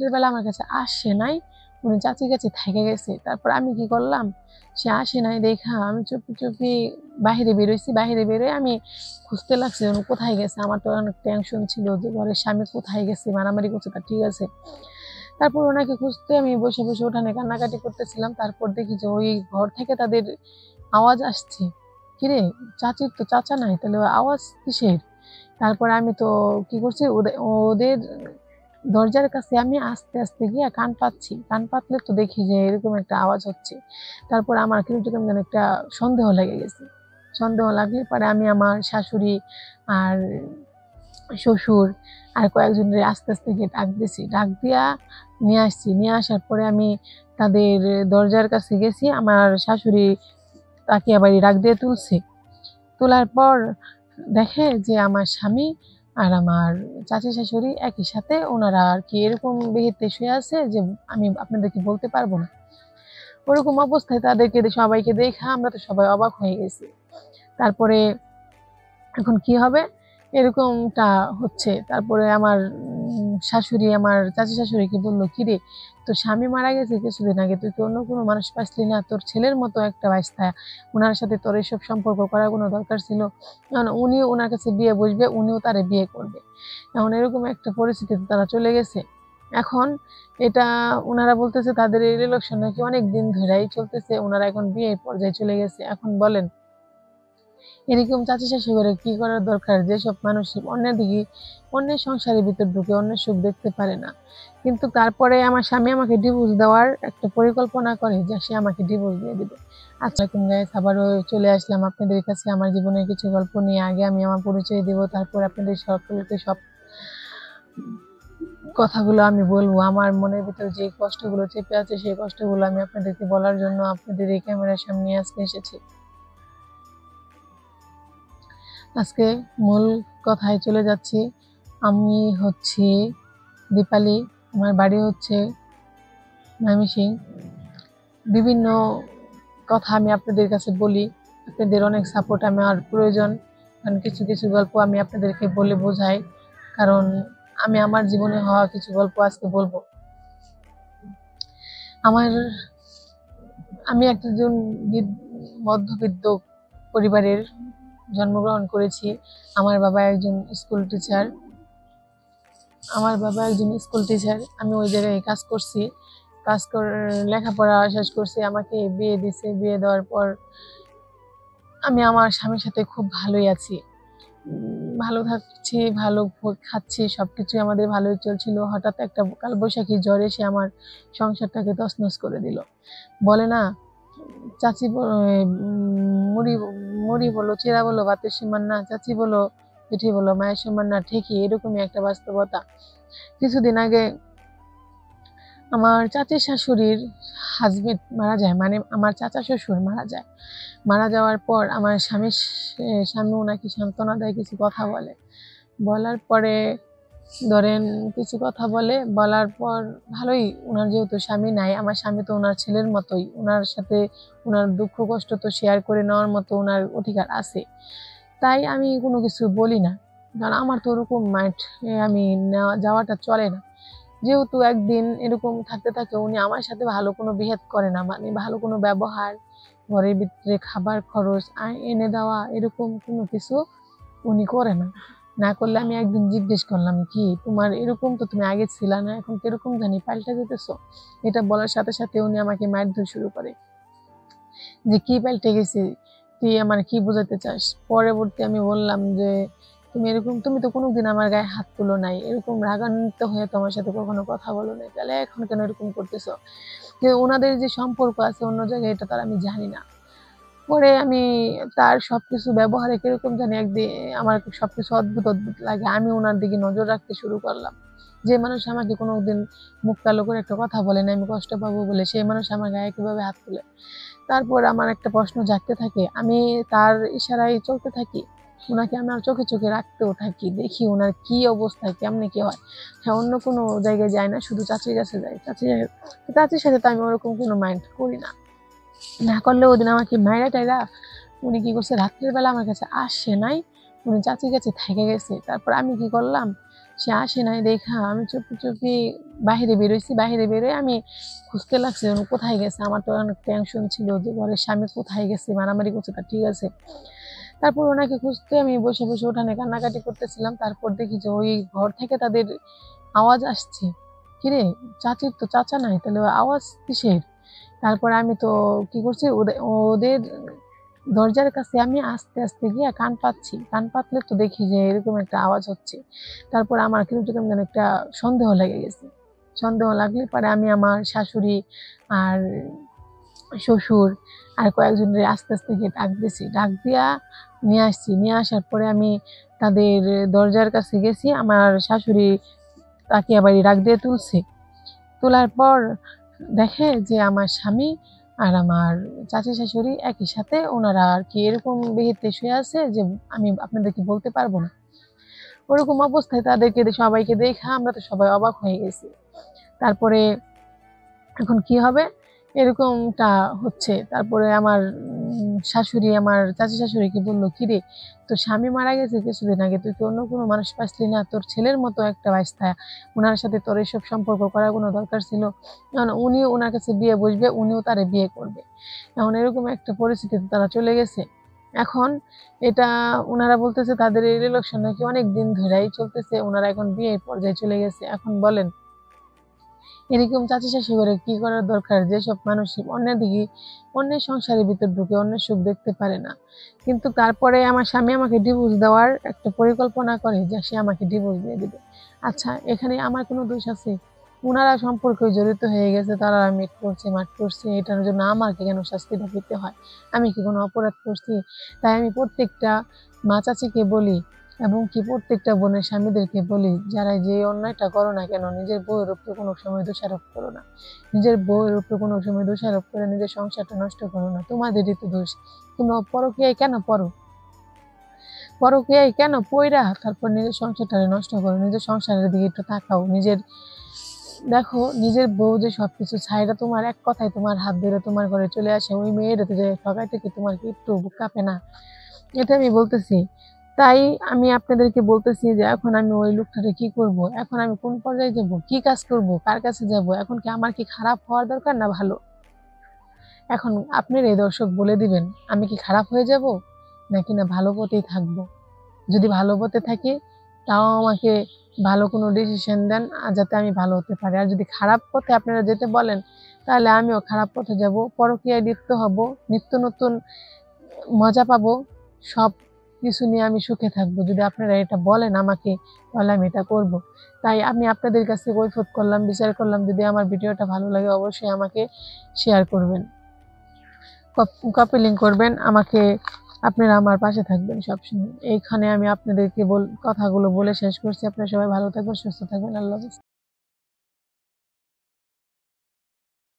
রাত্রের বেলা আমার কাছে আসে নাই, উনি চাচির কাছে থেকে গেছে। তারপর আমি কি করলাম, সে আসে নাই দেখা আমি চুপি চুপি বাহিরে বেরোইছি। বাহিরে বেরোয় আমি খুঁজতে লাগছি উনি কোথায় গেছে। আমার তো অনেক টেনশন ছিল যে ঘরের স্বামী কোথায় গেছে, মারামারি করছে তা ঠিক আছে। তারপর ওনাকে খুঁজতে আমি বসে বসে উঠানে কান্নাকাটি করতেছিলাম। তারপর দেখি যে ওই ঘর থেকে তাদের আওয়াজ আসছে। কিরে, চাচির তো চাচা নাই, তাহলে আওয়াজ কিসের? তারপর আমি তো কি করছি, ওদের দরজার কাছে আমি আস্তে আস্তে গিয়ে কান পাচ্ছি। কান পাতলে তো দেখি যে এরকম একটা আওয়াজ হচ্ছে। তারপর আমার কিন্তু কেমন যেন একটা সন্দেহ লেগে গেছে। সন্দেহ লাগলে পরে আমি আমার শাশুড়ি আর শ্বশুর আর কয়েকজনের আস্তে আস্তে গিয়ে ডাক দিছি। ডাক দিয়া নিয়ে আসছি। নিয়ে আসার পরে আমি তাদের দরজার কাছে গেছি। আমার শাশুড়ি তাকে আবার ডাক দিয়ে তুলছে। তোলার পর দেখে যে আমার স্বামী আর আমার চাচি শাশুড়ি একই সাথে, ওনারা আর কি এরকম বেহেতে শুয়ে আছে যে আমি আপনাদেরকে বলতে পারবো না। ওরকম অবস্থায় তাদেরকে সবাইকে দেখা আমরা তো সবাই অবাক হয়ে গেছি। তারপরে এখন কি হবে এরকমটা হচ্ছে। তারপরে আমার শাশুড়ি আমার চাচি শাশুড়িকে বললো, কিরে তোর স্বামী মারা গেছে কিছুদিন আগে, তুই কি অন্য কোনো মানুষ পাইছিলি না? তোর ছেলের মতো একটা বাচ্চা, ওনার সাথে তোর এইসব সম্পর্ক করার কোনো দরকার ছিল? উনিও ওনার কাছে বিয়ে বসবে, উনিও তারে বিয়ে করবে। এখন এরকম একটা পরিস্থিতিতে তারা চলে গেছে। এখন এটা ওনারা বলতেছে তাদের এই রিলেশন নাকি অনেক দিন ধরেই চলতেছে, ওনারা এখন বিয়ের পর্যায়ে চলে গেছে। এখন বলেন এরকম চাচি শাশুড়ি কি করার দরকার? যেসব মানুষ অন্যের দিকে অন্যের সংসারের ভিতর ঢুকে অন্যের সুখ দেখতে পারে না, কিন্তু তারপরে আমার স্বামী আমাকে ডিভোর্স দেওয়ার একটা পরিকল্পনা করে যে সে আমাকে ডিভোর্স দিয়ে দিবে। আচ্ছা গাইস, আবারও চলে আসলাম আপনাদের কাছে আমার জীবনের কিছু গল্প নিয়ে। আগে আমি আমার পরিচয় দেব, তারপর আপনাদের সকলকে সব কথাগুলো আমি বলবো। আমার মনের ভিতর যে কষ্টগুলো চেপে আছে সেই কষ্টগুলো আমি আপনাদেরকে বলার জন্য আপনাদের এই ক্যামেরার সামনে আজকে এসেছি। আজকে মূল কথায় চলে যাচ্ছি। আমি হচ্ছি দীপালি, আমার বাড়ি হচ্ছে ময়মনসিংহ। বিভিন্ন কথা আমি আপনাদের কাছে বলি, আপনাদের অনেক সাপোর্ট আমার প্রয়োজন, কারণ কিছু কিছু গল্প আমি আপনাদেরকে বলে বোঝাই, কারণ আমি আমার জীবনে হওয়া কিছু গল্প আজকে বলবো। আমি একজন মধ্যবিত্ত পরিবারের জন্মগ্রহণ করেছি। আমার বাবা একজন স্কুল টিচার। আমি ওই জায়গায় কাজ করছি, লেখাপড়া শেষ করছি, আমাকে বিয়ে দিছে। বিয়ে দেওয়ার পর আমি আমার স্বামীর সাথে খুব ভালোই আছি, ভালো থাকছি, ভালো খাচ্ছি, সবকিছু আমাদের ভালোই চলছিল। হঠাৎ একটা কালবৈশাখী ঝড় এসে আমার সংসারটাকে তছনছ করে দিল। বলে না, চাচি মুড়ি মুড়ি বলো, চিরা বলো, ভাতের সমান না, চাচি বলো, পিঠে বলো, মায়ের সমান না, ঠিকই এরকমই একটা বাস্তবতা। কিছুদিন আগে আমার চাচি শাশুড়ির হাজবেন্ড মারা যায়, মানে আমার চাচা শ্বশুর মারা যায়। মারা যাওয়ার পর আমার স্বামী ওনাকে সান্ত্বনা দেয়, কিছু কথা বলে। বলার পরে ধরেন কিছু কথা বলার পর ভালোই, ওনার যেহেতু স্বামী নাই, আমার স্বামী তো ওনার ছেলের মতোই, ওনার সাথে ওনার দুঃখ কষ্ট তো শেয়ার করে নেওয়ার মতো ওনার অধিকার আছে। তাই আমি কোনো কিছু বলি না, কারণ আমার তো ওরকম মাইন্ড আমি যাওয়াটা চলে না। যেহেতু একদিন এরকম থাকতে থাকে উনি আমার সাথে ভালো কোনো বিহেভ করে না, মানে ভালো কোনো ব্যবহার, ঘরের ভিতরে খাবার খরচ এনে দেওয়া এরকম কোনো কিছু উনি করে না। না করলে আমি একদিন জিজ্ঞেস করলাম, কি তোমার এরকম তো তুমি আগে ছিল না, এখন কিরকম জানি পাল্টে যেতেছো? এটা বলার সাথে সাথে উনি আমাকে মারধর শুরু করে যে কি পাল্টে গেছি, তুই আমার কি বোঝাতে চাস? পরবর্তী আমি বললাম যে তুমি তো কোনোদিন আমার গায়ে হাত তুলো নাই, এরকম রাগান্বিত হয়ে তোমার সাথে কখনো কথা বলো নাই, তাহলে এখন কেন এরকম করতেছো? কিন্তু ওনাদের যে সম্পর্ক আছে অন্য জায়গায় এটা তার আমি জানি না। পরে আমি তার সবকিছু ব্যবহারে কিরকম জানি একদিন আমার সবকিছু অদ্ভুত অদ্ভুত লাগে। আমি ওনার দিকে নজর রাখতে শুরু করলাম। যে মানুষ আমাকে কোনোদিন মুখ কালো করে একটা কথা বলে না আমি কষ্ট পাবো বলে, সেই মানুষ আমার গায়ে কিভাবে হাত তুলে? তারপর আমার একটা প্রশ্ন জাগতে থাকে, আমি তার ইশারায় চলতে থাকি, ওনাকে আমার চোখে চোখে রাখতেও থাকি, দেখি ওনার কি অবস্থা, কেমনে কি হয়। হ্যাঁ, অন্য কোনো জায়গায় যায় না, শুধু চাচির কাছে যায়। চাচির সাথে তো আমি ওরকম কোনো মাইন্ড করি না। না করলে ওদিন আমাকে মাইরা টাইরা উনি কি করছে, রাত্রের বেলা আমার কাছে আসে নাই, উনি চাচির কাছে থেকে গেছে। তারপর আমি কি করলাম, সে আসে নাই দেখা আমি চুপি চুপি বাহিরে বেরোইছি। বাহিরে বেরোয় আমি খুঁজতে লাগছি উনি কোথায় গেছে। আমার তো অনেক টেনশন ছিল যে ঘরের স্বামী কোথায় গেছে, মারামারি করছে, তা ঠিক আছে। তারপর ওনাকে খুঁজতে আমি বসে বসে উঠানে কান্নাকাটি করতেছিলাম। তারপর দেখি যে ওই ঘর থেকে তাদের আওয়াজ আসছে। কিরে, চাচির তো চাচা নাই, তাহলে আওয়াজ কিসের? তারপর আমি তো কি করছি, ওদের ওদের দরজার কাছে আমি আস্তে আস্তে গিয়ে কান পাচ্ছি। কান পাতলে তো দেখি যে এরকম একটা আওয়াজ হচ্ছে। তারপর আমার কিন্তু কেমন যেন একটা সন্দেহ লেগে গেছে। সন্দেহ লাগলে পরে আমি আমার শাশুড়ি আর শ্বশুর আর কয়েকজনের আস্তে আস্তে গিয়ে ডাক দিছি। ডাক দিয়া নিয়ে আসছি। নিয়ে আসার পরে আমি তাদের দরজার কাছে গেছি। আমার শাশুড়ি তাকে আবার ডাক দিয়ে তুলছে। তোলার পর দেখে যে আমার স্বামী আর আমার চাচি শাশুড়ি একই সাথে, ওনারা আর কি এরকম বেহেতে শুয়ে আছে যে আমি আপনাদেরকে বলতে পারবো না। ওরকম অবস্থায় তাদেরকে সবাইকে দেখা আমরা তো সবাই অবাক হয়ে গেছি। তারপরে এখন কি হবে এরকমটা হচ্ছে। তারপরে আমার শাশুড়ি আমার চাচি শাশুড়িকে বললো, কিরে তোর স্বামী মারা গেছে কিছুদিন আগে, তুই কি অন্য কোনো মানুষ পাইছিলি না? তোর ছেলের মতো একটা বাইস্তা, ওনার সাথে তোর এসব সম্পর্ক করার কোনো দরকার ছিল? উনিও ওনার কাছে বিয়ে বসবে, উনিও তারে বিয়ে করবে। এখন এরকম একটা পরিস্থিতিতে তারা চলে গেছে। এখন এটা ওনারা বলতেছে তাদের এই রিলেশন নাকি অনেক দিন ধরেই চলতেছে, ওনারা এখন বিয়ের পর্যায়ে চলে গেছে। এখন বলেন এরকম চাচি শাশুড়ি কি করার দরকার? যেসব মানুষ অন্যের দিকে অন্যের সংসারের ভিতর ঢুকে অন্যের সুখ দেখতে পারে না। কিন্তু তারপরে আমার স্বামী আমাকে ডিভোর্স দেওয়ার একটা পরিকল্পনা করে যে সে আমাকে ডিভোর্স দিয়ে দিবে। আচ্ছা, এখানে আমার কোনো দোষ আছে? ওনারা সম্পর্কে জড়িত হয়ে গেছে, তারা মিট করছে মাঠ করছে, এটার জন্য আমাকে কেন শাস্তিটা পেতে হয়? আমি কি কোনো অপরাধ করছি? তাই আমি প্রত্যেকটা মা চাচিকে বলি এবং কি প্রত্যেকটা বোনের স্বামীদেরকে বলি, যারা যে অন্যায়টা করো না কেন, নিজের বউয়ের উপরে কোনো সময় দোষারোপ করো না। নিজের বউয়ের উপরে কোনো সময় দোষারোপ করে নিজের সংসারটা নষ্ট করো না। তোমাদেরই তো দোষ। তোমরা পরকীয়ায় কেন পড়ো? পরকীয়ায় কেন পইরা তারপর নিজের সংসারটা নষ্ট করো? নিজের সংসারের দিকে একটু তাকাও। দেখো নিজের বউ যে সবকিছু ছাইড়া তোমার এক কথায় তোমার হাত ধরে তোমার ঘরে চলে আসে, ওই মেয়েটা যে ঠকাইতে কি তোমার কি একটু বুক কাঁপে না? এটা আমি বলতেছি। তাই আমি আপনাদেরকে বলতেছি যে এখন আমি ওই লোকটারে কি করব? এখন আমি কোন পর্যায়ে যাব? কি কাজ করব? কার কাছে যাব? এখন কি আমার কি খারাপ হওয়ার দরকার না ভালো? এখন আপনারা এই দর্শক বলে দিবেন আমি কি খারাপ হয়ে যাব নাকি না ভালো পথেই থাকব? যদি ভালো পথে থাকি তাও আমাকে ভালো কোনো ডিসিশন দেন যাতে আমি ভালো হতে পারি। আর যদি খারাপ পথে আপনারা যেতে বলেন তাহলে আমিও খারাপ পথে যাব, পরকীয়ায় লিপ্ত হব, নিত্য নতুন মজা পাবো, সব কিছু নিয়ে আমি সুখে থাকবো। যদি আপনারা এটা বলেন আমাকে তাহলে আমি এটা করব। তাই আমি আপনাদের কাছে কৈফিয়ত করলাম, বিচার করলাম। যদি আমার ভিডিওটা ভালো লাগে অবশ্যই আমাকে শেয়ার করবেন, কপি লিঙ্ক করবেন আমাকে। আপনারা আমার পাশে থাকবেন সবসময়। এইখানে আমি আপনাদেরকে কথাগুলো বলে শেষ করছি। আপনারা সবাই ভালো থাকবেন, সুস্থ থাকবেন। আল্লাহ হাফেজ।